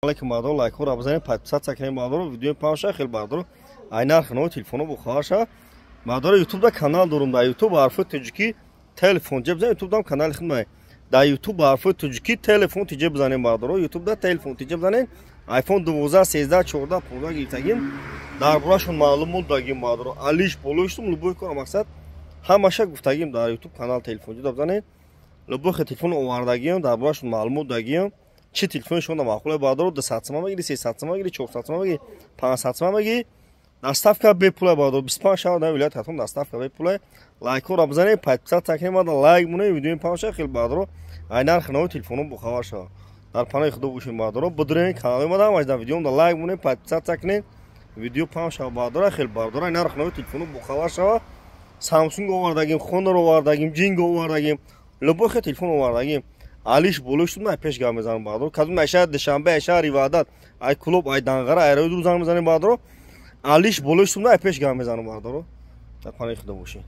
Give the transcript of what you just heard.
Алейкум бардор лайк ро бзанед подписаться сакрем бардор видео памша хел бардор айнар хно телефону бухаша бардор YouTube да канал дорум да YouTube арфу таджики телефон ҷеб бзанед YouTube дам канал хидмай да YouTube арфу таджики телефон тиҷеб бзанед бардор YouTube да телефон тиҷеб бзанед iPhone 12 13 14 15 гиртагин дар бурашон маълум буд дагим бардор алиш болуштум любой кор мақсад ҳамаша гуфтагим дар YouTube канал телефон ҷеб бзанед любой телефон овардагим дар бурашон маълум буд дагим چه تلفن شما معقوله بادرو 200 سوم بگیری 300 سوم بگیری 400 سوم بگیری 500 سوم بگیری دستافکا به پول بادرو 25 شهر در ولایت هاتون دستافکا به پول لایک رو بزنید پادپسات تکریم باد لایک مونه ویدیو پاشه خیلی بادرو عینر خنو تلفنو بخواه شو در پناه خدا بوشین بادرو بدرین کانال ما دام اجدا ویدیو دا لایک مونه پادپسات تکرین ویدیو پاشه بادرو خیلی بادرو عینر خنو تلفنو بخواه شو سامسونگ آوردگیم خونر آوردگیم جینگ آوردگیم لبخ تلفن آوردگیم алиш болуштум на пеш гам мезанам бадро казум аша душанбе аша ривадат ай клуб ай дангара ай рӯз рӯзан мезанам бадро алиш болуштум на пеш гам мезанам бадро так панай худо бошин